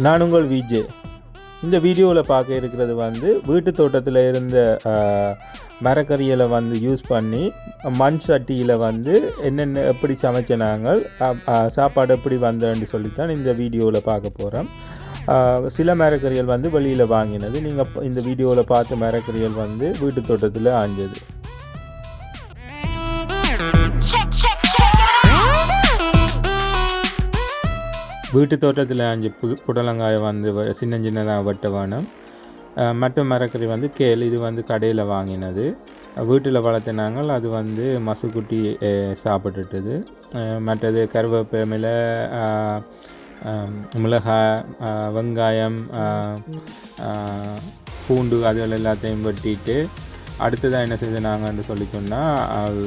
நான் உங்கள் விஜே. இந்த வீடியோவில் பார்க்க இருக்கிறது வந்து வீட்டு தோட்டத்தில் இருந்த மரக்கறிகளை வந்து யூஸ் பண்ணி மண் சட்டியில் வந்து என்னென்ன எப்படி சமைச்ச நாங்கள் சாப்பாடு எப்படி வந்தேன்னு சொல்லித்தான் இந்த வீடியோவில் பார்க்க போகிறோம். சில மரக்கறிகள் வந்து வெளியில் வாங்கினது. நீங்கள் இந்த வீடியோவில் பார்த்த மரக்கறிகள் வந்து வீட்டு தோட்டத்தில் ஆஞ்சது. வீட்டு தோட்டத்தில் ஆஞ்ச புடலங்காயை வந்து சின்ன சின்னதாக வெட்ட வேணும். மற்ற மரக்கறி வந்து கேள், இது வந்து கடையில் வாங்கினது. வீட்டில் வளர்த்தினாங்க, அது வந்து மசுக்குட்டி சாப்பிட்டுட்டுது. மற்றது கருவேப்பிலை, மிளகாய், வெங்காயம், பூண்டு அதில் எல்லாத்தையும் வெட்டிட்டு அடுத்ததாக என்ன செஞ்சாங்கன்னு சொல்லி சொன்னால்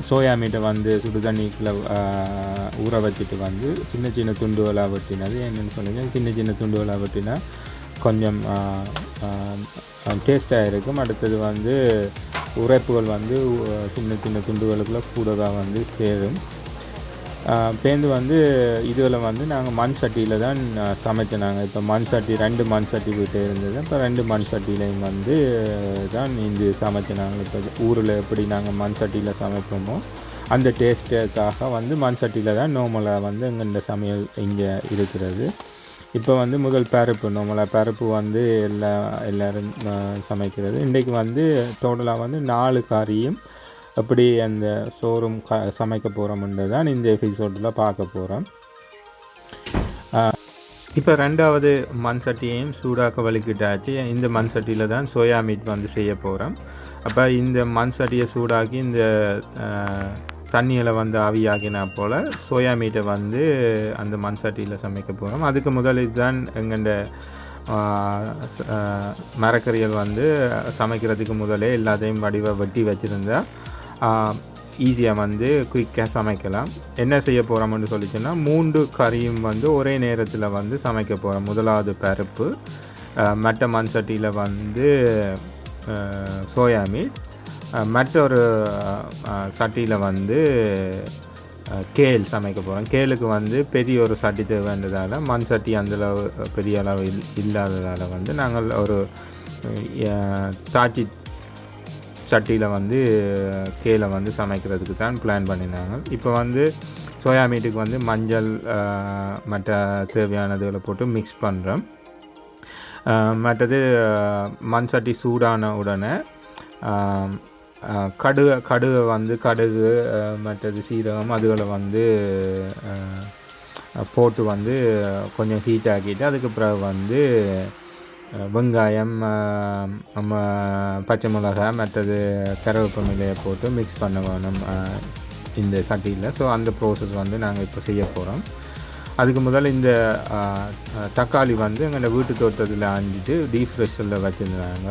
சோயா மீட்டை வந்து சுடு தண்ணிக்குள்ளே ஊற வச்சுட்டு வந்து சின்ன சின்ன துண்டுகளாக வெட்டினது. என்னென்னு சொல்லுங்க, சின்ன சின்ன துண்டுகளாக வெட்டினா கொஞ்சம் டேஸ்ட்டாக இருக்கும். அடுத்தது வந்து உரைப்புகள் வந்து சின்ன சின்ன துண்டுகளுக்குள்ளே கூடதாக வந்து சேரும். பேருந்து வந்து இதில் வந்து நாங்கள் மண் சட்டியில் தான் சமைச்சினாங்க. இப்போ மண் சட்டி 2 மண் சட்டி வீட்டு இருந்தது. இப்போ 2 மண் சட்டிலையும் வந்து தான் இது சமைச்சினாங்க. இப்போ ஊரில் எப்படி நாங்கள் மண் சட்டியில் சமைப்போமோ அந்த டேஸ்ட்டுக்காக வந்து மண் சட்டியில் தான் நார்மலாக வந்து இந்த சமையல் இங்கே இருக்கிறது. இப்போ வந்து முதல் பருப்பு, நார்மலாக பருப்பு வந்து எல்லோரும் சமைக்கிறது. இன்றைக்கு வந்து டோட்டலாக வந்து 4 கறியும் அப்படி அந்த சோறும் சமைக்க போகிறோம்ன்றது தான் இந்த எபிசோடில் பார்க்க போகிறோம். இப்போ 2வது மண் சட்டியையும் சூடாக்க வலிக்கிட்டாச்சு. இந்த மண் சட்டியில் தான் சோயா மீட் வந்து செய்ய போகிறோம். அப்போ இந்த மண் சட்டியை சூடாக்கி இந்த தண்ணியில் வந்து ஆவியாகினா போல் சோயா மீட்டை வந்து அந்த மண் சட்டியில் சமைக்க போகிறோம். அதுக்கு முதலில் தான் எங்கள்ட மரக்கறிகள் வந்து சமைக்கிறதுக்கு முதலே எல்லாத்தையும் வெட்டி வச்சுருந்தா ஈஸியாக வந்து குயிக்காக சமைக்கலாம். என்ன செய்ய போகிறோம்னு சொல்லிச்சோன்னா 3 கறியும் வந்து ஒரே நேரத்தில் வந்து சமைக்க போகிறோம். முதலாவது பருப்பு, மற்ற மண் சட்டியில் வந்து சோயா மீட், மற்றொரு சட்டியில் வந்து கேல் சமைக்க போகிறோம். கேலுக்கு வந்து பெரிய ஒரு சட்டி தேவைன்றதால மண் சட்டி அந்தளவு பெரிய அளவு இல்லாததால் வந்து நாங்கள் ஒரு தாச்சி சட்டியில் வந்து கேலை வந்து சமைக்கிறதுக்கு தான் பிளான் பண்ணினாங்க. இப்போ வந்து சோயா மீட்டுக்கு வந்து மஞ்சள் மற்ற தேவையானதுகளை போட்டு மிக்ஸ் பண்ணுறோம். மற்றது மண் சட்டி சூடான உடனே கடுகு வந்து மற்றது சீரகம் அதுகளை வந்து போட்டு வந்து கொஞ்சம் ஹீட் ஆக்கிட்டு அதுக்கு பிறகு வந்து வெங்காயம், பச்சை மிளகாய், மற்றது கருவேப்பிலையை போட்டு மிக்ஸ் பண்ண வேணும் இந்த சட்டியில். ஸோ அந்த ப்ரோசஸ் வந்து நாங்கள் இப்போ செய்ய போகிறோம். அதுக்கு முதல்ல இந்த தக்காளி வந்து எங்கள் வீட்டு தோட்டத்தில் ஆஞ்சிட்டு டீப் ஃப்ரெஷரில் வச்சுருந்தாங்க.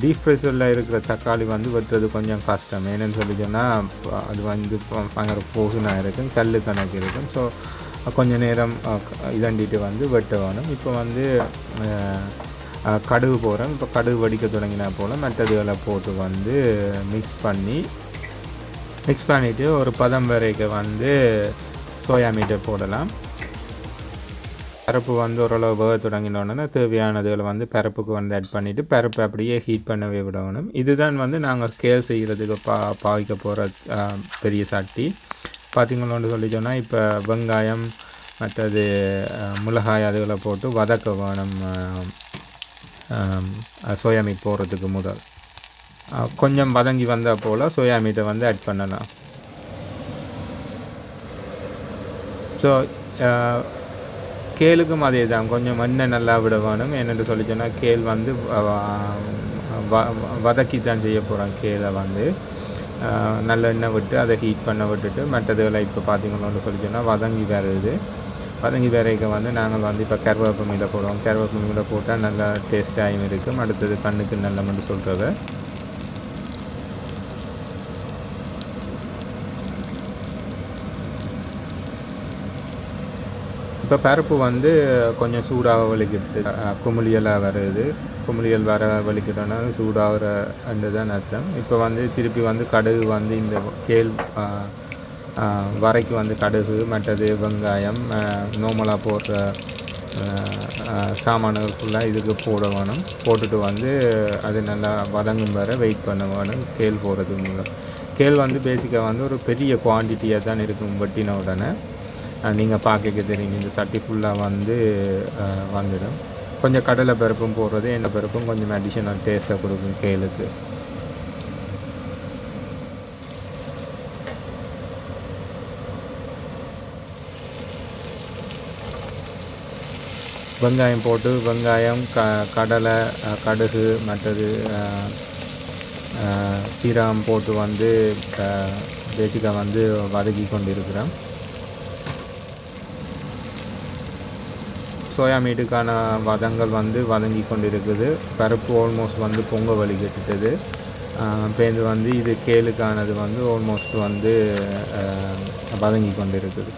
டீப் ஃப்ரெஷரில் இருக்கிற தக்காளி வந்து வெட்டுறது கொஞ்சம் கஷ்டம். என்னென்னு சொல்லி சொன்னால் அது வந்து பயங்கர போசனாக இருக்கும், கல் கணக்கு இருக்கும். ஸோ கொஞ்சம் நேரம் இதண்டிட்டு வந்து வெட்ட வேணும். இப்போ வந்து கடுகு போகிறோம். இப்போ கடுகு வடிக்க தொடங்கினா போல் மற்றதுகளை போட்டு வந்து மிக்ஸ் பண்ணிவிட்டு ஒரு பதம் வரைக்கும் வந்து சோயா மீட்டை போடலாம். பருப்பு வந்து ஓரளவு வேக தொடங்கினோடனே தேவையானதுகளை வந்து பருப்புக்கு வந்து ஆட் பண்ணிவிட்டு பருப்பை அப்படியே ஹீட் பண்ணவே விடணும். இதுதான் வந்து நாங்கள் கேல் செய்கிறதுக்கு பாவிக்க போகிற பெரிய சட்டி. பார்த்திங்களோன்னு சொல்லி சொன்னால் இப்போ வெங்காயம் மற்றது மிளகாய் அதுகளை போட்டு வதக்க வேணும். சோயா மீட் போடுறதுக்கு முதல் கொஞ்சம் வதங்கி வந்தால் போல் சோயா மீட்டை வந்து ஆட் பண்ணலாம். ஸோ கேலுக்கும் அதே தான், கொஞ்சம் எண்ணெய் நல்லா விட வேணும். என்னென்னு சொல்லி சொன்னால் கேல் வந்து வதக்கி தான் செய்ய போகிறோம். கேலை வந்து நல்ல எண்ணெய் விட்டு அதை ஹீட் பண்ண விட்டுட்டு மற்றதுகளை இப்போ பார்த்திங்களோன்னு சொல்லி சொன்னால் வதங்கி வரைக்க வந்து நாங்கள் வந்து இப்போ கருவேப்பிலை போடுவோம். கருவேப்பிலை போட்டால் நல்லா டேஸ்டாகவும் இருக்கும். அடுத்தது கண்ணுக்கு நல்ல மட்டும் சொல்கிறத. இப்போ பருப்பு வந்து கொஞ்சம் சூடாக வலிக்கிட்டு குமிழியெல்லாம் வருது. குமிழியல் வர வலிக்கிட்டோன்னா சூடாகிற தான் அர்த்தம். இப்போ வந்து திருப்பி வந்து கடுகு வந்து இந்த கேல் வரைக்கு வந்து கடுகு மற்றது வெங்காயம் நார்மலாக போடுற சாமான்கள் ஃபுல்லாக இதுக்கு போட வேணும். போட்டுட்டு வந்து அது நல்லா வதங்கும் வர வெயிட் பண்ண வேணும் கேள் போடுறதுக்கு மூலம். கேள் வந்து பேசிக்காக வந்து ஒரு பெரிய குவான்டிட்டியாக தான் இருக்கும். வெட்டின உடனே நீங்கள் பார்க்க தெரியும் இந்த சட்டி ஃபுல்லாக வந்து வந்துடும். கொஞ்சம் கடலை பருப்பும் போடுறது எண்ணெய் பருப்பும் கொஞ்சம் அடிஷனல் டேஸ்ட்டை கொடுக்கும் கேளுக்கு. வெங்காயம் போட்டு வெங்காயம் கடலை கடுகு மற்றது சீரகம் போட்டு வந்து பேசிக்காக வந்து வதக்கி கொண்டு இருக்கிறேன். சோயா மீட்டுக்கான வதங்கள் வந்து வதங்கி கொண்டு இருக்குது. பருப்பு ஆல்மோஸ்ட் வந்து பொங்க வலி கட்டுது. பேருந்து வந்து இது கேளுக்கானது வந்து ஆல்மோஸ்ட் வந்து வதங்கி கொண்டு இருக்குது.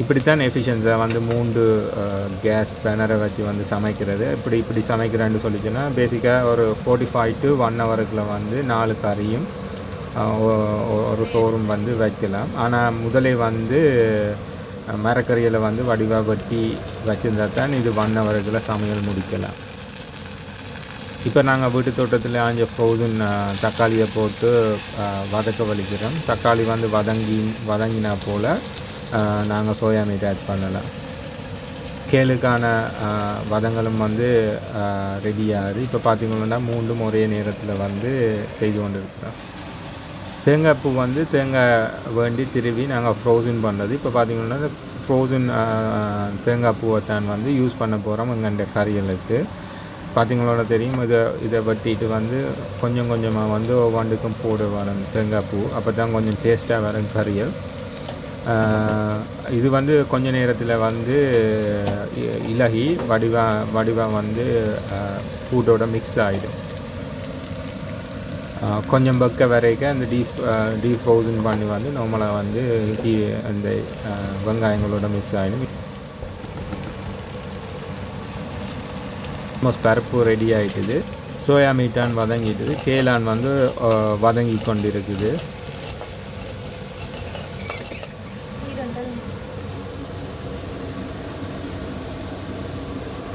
இப்படித்தான் எஃபிஷியன்ஸாக வந்து 3 கேஸ் பேனரை வச்சு வந்து சமைக்கிறது. இப்படி சமைக்கிறேன்னு சொல்லிச்சுன்னா பேசிக்காக ஒரு 45 to 1 ஹவருக்குள்ள வந்து 4 கறியும் ஒரு சோறும் வந்து வைக்கலாம். ஆனால் முதலே வந்து மரக்கறியில் வந்து வடிவாக வெட்டி வச்சுருந்தா தான் இது 1 ஹவருக்குள்ள சமையல் முடிக்கலாம். இப்போ நாங்கள் வீட்டு தோட்டத்தில் ஆஞ்ச ஃப்ரோசன் தக்காளியை போட்டு வதக்க வலிக்கிறோம். தக்காளி வந்து வதங்கினா போல் நாங்கள் சோயா மீட் ஆட் பண்ணலாம். கேளுக்கான வதங்களும் வந்து ரெடியாகுது. இப்போ பார்த்திங்கன்னா 3 ஒரே நேரத்தில் வந்து செய்து கொண்டு இருக்கிறோம். தேங்காய் பூ வந்து தேங்காய் வேண்டி திருவி நாங்கள் ஃப்ரோசன் பண்ணுறது. இப்போ பார்த்திங்கன்னா ஃப்ரோசன் தேங்காய் பூவை தான் வந்து யூஸ் பண்ண போகிறோம் எங்கள்கிட்ட கறிகளுக்கு. பார்த்திங்களோட தெரியும். இதை வெட்டிட்டு வந்து கொஞ்சம் கொஞ்சமாக வந்து ஒவ்வொன்றுக்கும் போட வரும் தேங்காய் பூ. அப்போ தான் கொஞ்சம் டேஸ்ட்டாக வரும் கறிகள். இது வந்து கொஞ்ச நேரத்தில் வந்து இலகி வடிவாக வந்து ஃபுட்டோட மிக்ஸ் ஆகிடும். கொஞ்சம் பக்க வரைக்கும் அந்த டீப் ஃப்ரோசன் பண்ணி வந்து நார்மலாக வந்து அந்த வெங்காயங்களோட மிக்ஸ் ஆகிடும். ஆல்மோஸ்ட் பருப்பு ரெடி ஆகிட்டுது. சோயா மீட்டான் வதங்கிட்டுது. கேளான் வந்து வதங்கி கொண்டு இருக்குது.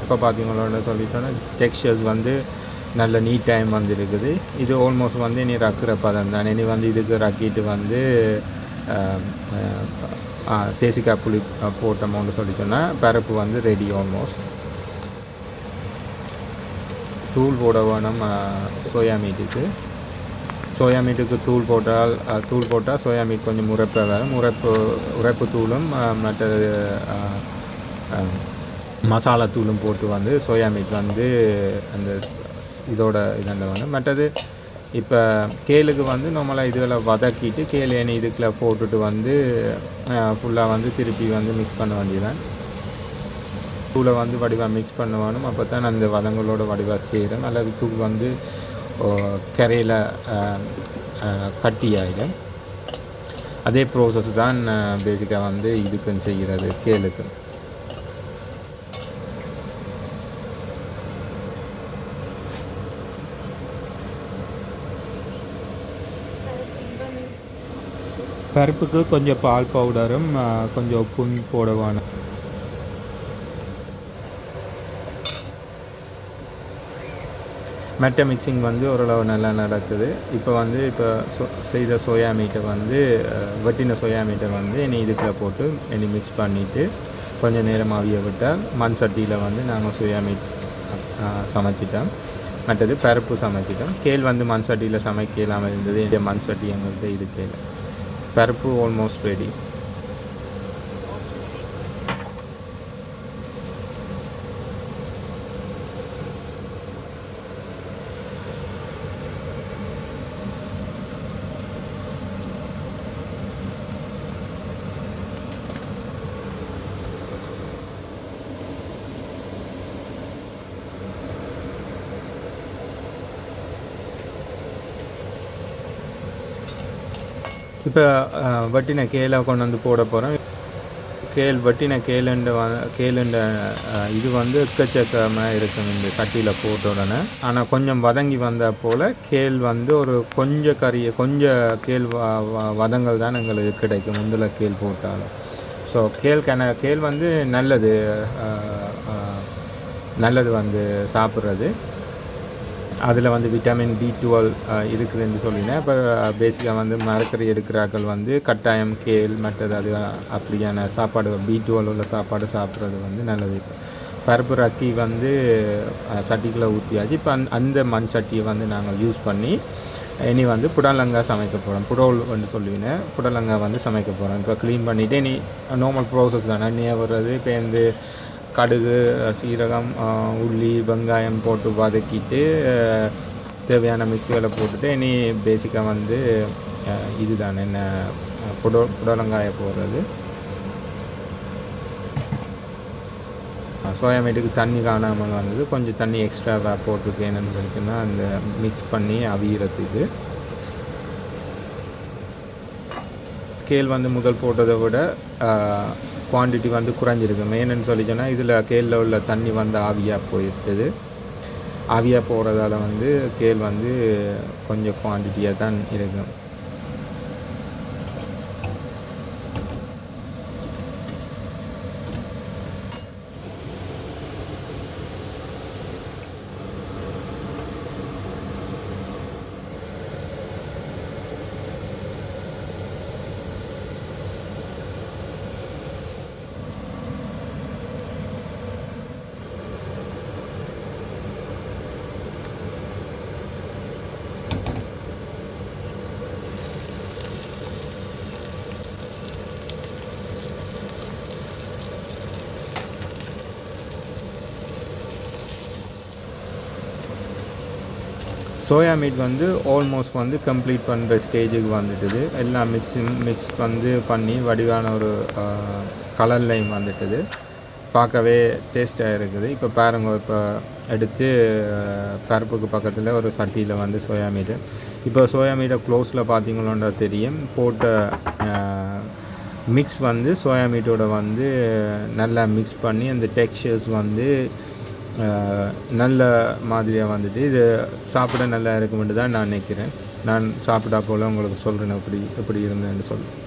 இப்போ பார்த்தீங்களோட சொல்லிட்டோன்னா டெக்ஸ்சர்ஸ் வந்து நல்ல நீட் டைம் வந்து இருக்குது. இது ஆல்மோஸ்ட் வந்து இனி ரக்கிற பதம் தான். இனி வந்து இதுக்கு ரக்கிட்டு வந்து தேசிக்காய் புளி போட்டோமோன்னு சொல்லிட்டோன்னா பருப்பு வந்து ரெடி. ஆல்மோஸ்ட் தூள் போட வேணும் சோயா மீட்டுக்கு தூள் போட்டால் சோயா மீட் கொஞ்சம் முறைப்பாக வரும். உரைப்பு தூளும் மற்ற மசாலா தூளும் போட்டு வந்து சோயா மீட் வந்து அந்த இதோட இதாண்ட வந்து மற்றது. இப்போ கேளுக்கு வந்து நம்மளாக இதுகளை வதக்கிட்டு கேளு எண்ணெய் இதுக்குள்ள போட்டுட்டு வந்து ஃபுல்லாக வந்து திருப்பி வந்து மிக்ஸ் பண்ண வேண்டியதான். தூளை வந்து வடிவாக மிக்ஸ் பண்ண வேணும். அப்போ தான் அந்த வதங்களோட வடிவாக செய்கிறோம். அல்லது தூள் வந்து கரையில் கட்டி ஆகிடும். அதே ப்ரோசஸ் தான் பேசிக்காக வந்து இதுக்குன்னு செய்கிறது கேளுக்கு. பருப்புக்கு கொஞ்சம் பால் பவுடரும் கொஞ்சம் உப்பும் போடுவானு. மற்ற மிக்சிங் வந்து ஓரளவு நல்லா நடக்குது. இப்போ செய்த சோயா மீட்டை வந்து வெட்டின சோயா மீட்டை வந்து இனி இதுக்குள்ளே போட்டு இனி மிக்ஸ் பண்ணிவிட்டு கொஞ்சம் நேரம் ஆவிய விட்டால் மண் சட்டியில் வந்து நாங்கள் சோயா மீட் சமைச்சிட்டோம். மற்றது பருப்பு சமைச்சிட்டோம். கேள் வந்து மண் சட்டியில் சமைக்கலாமல் இருந்தது. இந்த மண் சட்டி எங்கள்கிட்ட இருக்கல. பருப்பு ஆல்மோஸ்ட் ரெடி. இப்போ வட்டின கேலை கொண்டு வந்து போட போகிறோம். கேள் வெட்டின கேளுண்ட இது வந்து எக்கச்சக்கமாக இருக்கும் இந்த சட்டியில் போட்ட உடனே. ஆனால் கொஞ்சம் வதங்கி வந்த போல் கேள் வந்து ஒரு கொஞ்சம் கேள் வதங்கள் தான் எங்களுக்கு கிடைக்கும் முந்தில் கேள் போட்டாலும். ஸோ கேள் வந்து நல்லது வந்து சாப்பிட்றது. அதில் வந்து விட்டமின் B12 இருக்குதுன்னு சொல்லினேன். இப்போ பேசிக்காக வந்து மரக்கறி எடுக்கிறார்கள் வந்து கட்டாயம் கேள் மற்றது அது அப்படியான சாப்பாடு B12 உள்ள சாப்பாடு சாப்பிட்றது வந்து நல்லது. பருப்பு ரக்கி வந்து சட்டிக்குள்ளே ஊற்றியாச்சு. இப்போ அந்த மண் சட்டியை வந்து நாங்கள் யூஸ் பண்ணி இனி வந்து புடலங்காய் சமைக்க போகிறோம். புடல் வந்து சொல்லுவேன், புடலங்காய் வந்து சமைக்க போகிறோம். இப்போ க்ளீன் பண்ணிவிட்டு இனி நார்மல் ப்ராசஸ் தானே. எண்ணெய் வர்றது இப்போ கடுகு, சீரகம், உள்ளி, வெங்காயம் போட்டு வதக்கிட்டு தேவையான மிக்சிகளை போட்டுட்டு இனி பேசிக்காக வந்து இதுதான் என்ன புடலங்காயை போடுறது. சோயா மீட்டுக்கு தண்ணி காணாமல் வந்தது, கொஞ்சம் தண்ணி எக்ஸ்ட்ராவாக போட்டிருக்கேன்னு சொல்லிட்டுன்னா அந்த மிக்ஸ் பண்ணி அவியறதுக்கு. கேள் வந்து முதல் போட்டதை விட குவான்டிட்டி வந்து குறைஞ்சிருக்கு. மெயின்னு சொல்லிச்சோன்னா இதில் கேளில் உள்ள தண்ணி வந்து ஆவியாக போயிடுது. ஆவியாக போகிறதால வந்து கேள் வந்து கொஞ்சம் குவான்டிட்டியாக தான் இருக்கும். சோயா மீட் வந்து ஆல்மோஸ்ட் வந்து கம்ப்ளீட் பண்ணுற ஸ்டேஜுக்கு வந்துட்டுது. எல்லாம் மிக்ஸ் வந்து பண்ணி வடிவான ஒரு கலர்லையும் வந்துட்டுது. பார்க்கவே டேஸ்ட்டாக இருக்குது. இப்போ பாருங்க, இப்போ எடுத்து பருப்புக்கு பக்கத்தில் ஒரு சட்டியில் வந்து சோயா மீட்டு. இப்போ சோயா மீட்டை க்ளோஸில் பார்த்தீங்களோன்ற தெரியும். போட்ட மிக்ஸ் வந்து சோயா மீட்டோட வந்து நல்லா மிக்ஸ் பண்ணி அந்த டெக்ஸ்சர்ஸ் வந்து நல்ல மாதிரியாக வந்துட்டு இது சாப்பிட நல்லா இருக்குமென்று தான் நான் நினைக்கிறேன். நான் சாப்பிட்டா போல் உங்களுக்கு சொல்கிறேன் எப்படி இருந்தேன்னு சொல்கிறேன்.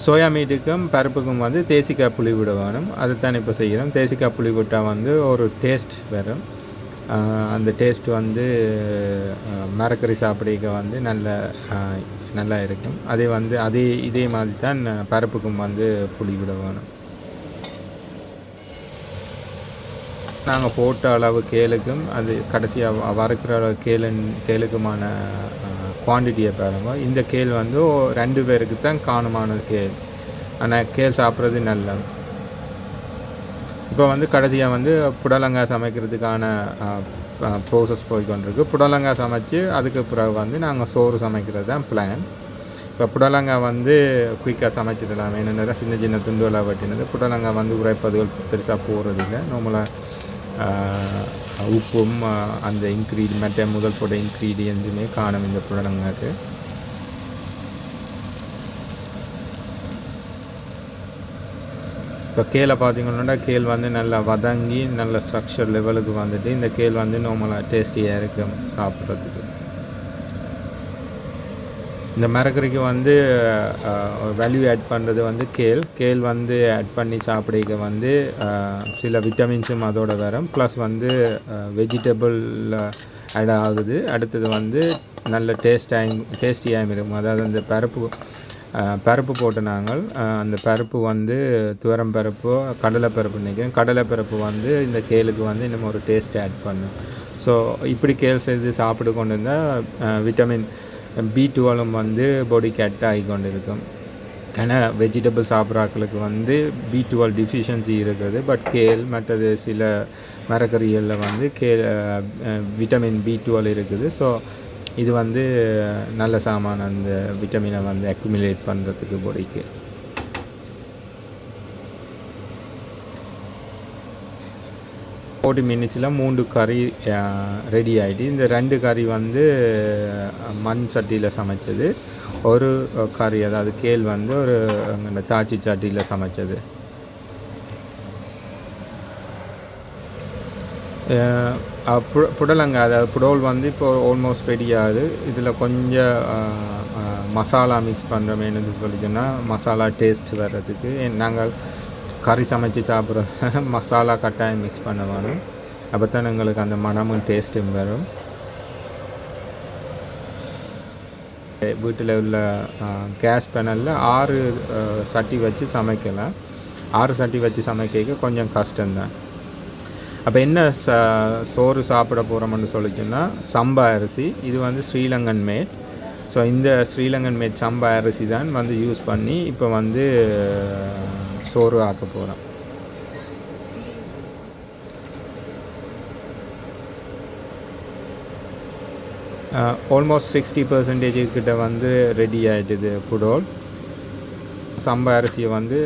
சோயா மீட்டுக்கும் பருப்புக்கும் வந்து தேசிக்காய் புளி விட வேணும். அதுதான் இப்போ செய்கிறோம். தேசிக்காய் புளி விட்டால் வந்து ஒரு டேஸ்ட் வரும். அந்த டேஸ்ட் வந்து மரக்கறி சாப்பிடுக்க வந்து நல்லா இருக்கும். இதே மாதிரி தான் பருப்புக்கும் வந்து புளி விட வேணும். நாங்கள் போட்ட அளவு கேளுக்கும் அது கடைசியாக வறுக்கிற கேளுக்குமான குவான்டிட்டியை பாருங்க. இந்த கேள் வந்து 2 பேருக்கு தான் காணுமான கேள். ஆனால் கேள் சாப்பிட்றது நல்லது. இப்போ வந்து கடைசியாக வந்து புடலங்காய் சமைக்கிறதுக்கான ப்ரோசஸ் போய்கொண்டிருக்கு. புடலங்காய் சமைச்சு அதுக்கு பிறகு வந்து நாங்கள் சோறு சமைக்கிறது தான் பிளான். இப்போ புடலங்காய் வந்து குயிக்காக சமைச்சிடலாம். என்னென்ன சின்ன துண்டுகளாக வெட்டினது. புடலங்காய் வந்து உரைப்பதுகள் பெருசாக போகிறதில்லை. நார்மலாக உப்பும் அந்த மற்ற முதல் போட்ட இன்க்ரீடியன்ஸுமே காணும் இந்த புடலங்காய்க்கு. இப்போ கேளை பார்த்தீங்கன்னா கேள் வந்து நல்லா வதங்கி நல்ல ஸ்ட்ரக்சர் லெவலுக்கு வந்துட்டு இந்த கேள் வந்து நார்மலாக டேஸ்டியாக இருக்கும் சாப்பிட்றதுக்கு. இந்த மரக்கறிக்கு வந்து வேல்யூ ஆட் பண்ணுறது வந்து கேள் வந்து ஆட் பண்ணி சாப்பிடுக்க வந்து சில விட்டமின்ஸும் அதோட வரும். ப்ளஸ் வந்து வெஜிடபிளில் ஆட் ஆகுது. அடுத்தது வந்து நல்ல டேஸ்டியாகவும் இருக்கும். அதாவது அந்த பருப்பு போட்டு நாங்கள் அந்த பருப்பு வந்து துவரம் பருப்பு, கடலைப்பருப்பு நினைக்கிறேன். கடலைப்பருப்பு வந்து இந்த கேளுக்கு வந்து இன்னும் ஒரு டேஸ்ட் ஆட் பண்ணும். ஸோ இப்படி கேள் செய்து சாப்பிட்டு கொண்டு இருந்தால் விட்டமின் B12 வந்து பாடிக்கு ஆட் ஆகி கொண்டு இருக்கும். ஏன்னா வெஜிடபிள் சாப்பிட்றாக்களுக்கு வந்து B12 டிஃபிஷியன்சி இருக்குது. பட் கேள் மற்றது சில மரக்கறிகளில் வந்து விட்டமின் B12 இருக்குது. ஸோ இது வந்து நல்ல சாமான அந்த விட்டமினை வந்து அக்யூமுலேட் பண்ணுறதுக்கு பாடிக்கு. 40 மினிட்ஸில் 3 கறி ரெடி ஆகிட்டு. இந்த 2 கறி வந்து மண் சட்டியில் சமைச்சது, ஒரு கறி அதாவது கேள் வந்து ஒரு அங்கே தாச்சி சட்டியில் சமைச்சது. புடலங்காய் அதாவது புடோல் வந்து இப்போ ஆல்மோஸ்ட் ரெடி ஆகுது. இதில் கொஞ்சம் மசாலா மிக்ஸ் பண்ணுறோமேனு சொல்லிச்சோன்னா மசாலா டேஸ்ட் வர்றதுக்கு நாங்கள் கறி சமைச்சு சாப்பிட்ற மசாலா கட்டாயம் மிக்ஸ் பண்ண வேணும். அப்போ தான் எங்களுக்கு அந்த மனமும் டேஸ்ட்டும் வரும். வீட்டில் உள்ள கேஸ் பேனலில் 6 சட்டி வச்சு சமைக்கலாம். 6 சட்டி வச்சு சமைக்க கொஞ்சம் கஷ்டம்தான். அப்போ என்ன சோறு சாப்பிட போகிறோம்னு சொல்லிச்சுன்னா சம்பா அரிசி. இது வந்து ஸ்ரீலங்கன் மேட். ஸோ இந்த ஸ்ரீலங்கன் மேட் சம்பா அரிசி தான் வந்து யூஸ் பண்ணி இப்போ வந்து சோறு ஆக்க போகிறோம். ஆல்மோஸ்ட் 60% கிட்ட வந்து ரெடி ஆகிட்டுது புடோல். சம்பா அரிசியை வந்து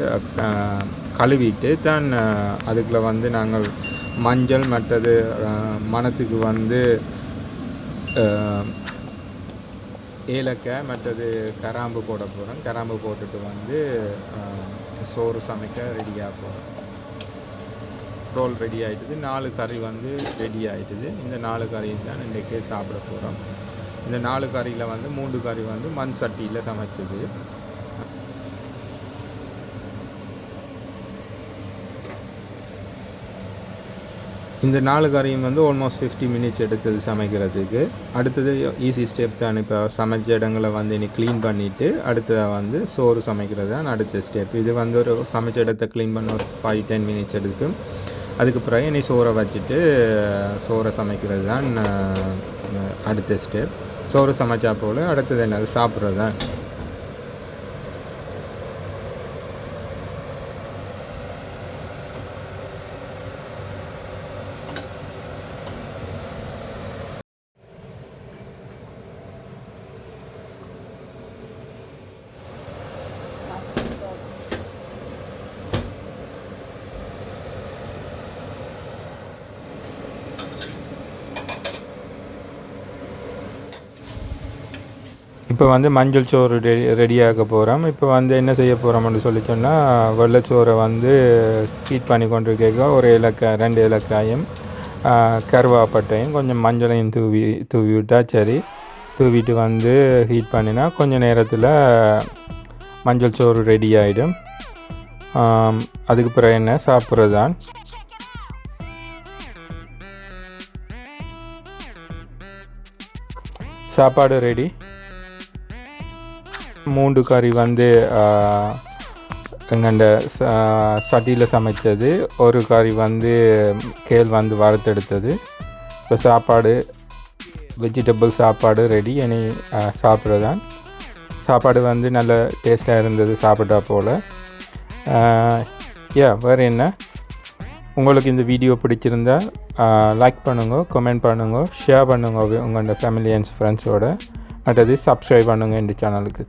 கழுவிட்டு தான் அதுக்குள்ளே வந்து நாங்கள் மஞ்சள் மற்றது மணத்துக்கு வந்து ஏலக்காய் மற்றது கராம்பு போட போகிறோம். கராம்பு போட்டுட்டு வந்து சோறு சமைக்க ரெடியாக போகிறோம். Roll ready ஆகிட்டுது. 4 கறி வந்து ரெடி ஆகிட்டுது. இந்த 4 கறி தான் இன்றைக்கே சாப்பிட போகிறோம். இந்த 4 கறியில் வந்து 3 கறி வந்து மண் சட்டியில் சமைச்சது. இந்த 4 கறியும் வந்து ஆல்மோஸ்ட் 50 மினிட்ஸ் எடுத்தது சமைக்கிறதுக்கு. அடுத்தது ஈஸி ஸ்டெப் தான். இப்போ சமைச்ச இடங்களை வந்து இனி க்ளீன் பண்ணிவிட்டு அடுத்ததாக வந்து சோறு சமைக்கிறது தான் அடுத்த ஸ்டெப். இது வந்து ஒரு சமைச்ச இடத்தை க்ளீன் பண்ண ஒரு 5-10 மினிட்ஸ் எடுக்கும். அதுக்கு பிறகு இனி சோறை வச்சுட்டு சோறை சமைக்கிறது தான் அடுத்த ஸ்டெப். சோறு சமைச்சா போல் அடுத்தது என்னது சாப்பிட்றது தான். இப்போ வந்து மஞ்சள் சோறு ரெடியாக போகிறோம். இப்போ வந்து என்ன செய்ய போகிறோம்னு சொல்லி சொன்னால் வெள்ளைச்சோறை வந்து ஹீட் பண்ணி கொண்டு கேட்க ஒரு ஏலக்காய் 2 ஏலக்காயும் கருவாப்பட்டையும் கொஞ்சம் மஞ்சளையும் தூவி விட்டால் சரி. தூவிட்டு வந்து ஹீட் பண்ணினா கொஞ்சம் நேரத்தில் மஞ்சள் சோறு ரெடி ஆகிடும். அதுக்கு பிறகு என்ன சாப்பிட்றது தான். சாப்பாடு ரெடி. 3 கறி வந்து எங்கண்ட சட்டியில் சமைச்சது, ஒரு கறி வந்து கேள் வந்து வறுத்தெடுத்தது. இப்போ சாப்பாடு வெஜிடபிள் சாப்பாடு ரெடி. இனி சாப்பிட்றதான். சாப்பாடு வந்து நல்ல டேஸ்ட்டாக இருந்தது சாப்பிட்டா போல். வேறு என்ன, உங்களுக்கு இந்த வீடியோ பிடிச்சிருந்தா லைக் பண்ணுங்க, கமெண்ட் பண்ணுங்க, ஷேர் பண்ணுங்க உங்களோட ஃபேமிலி அண்ட் ஃப்ரெண்ட்ஸோட. மற்றது சப்ஸ்கிரைப் பண்ணுங்கள் இந்த சேனலுக்கு.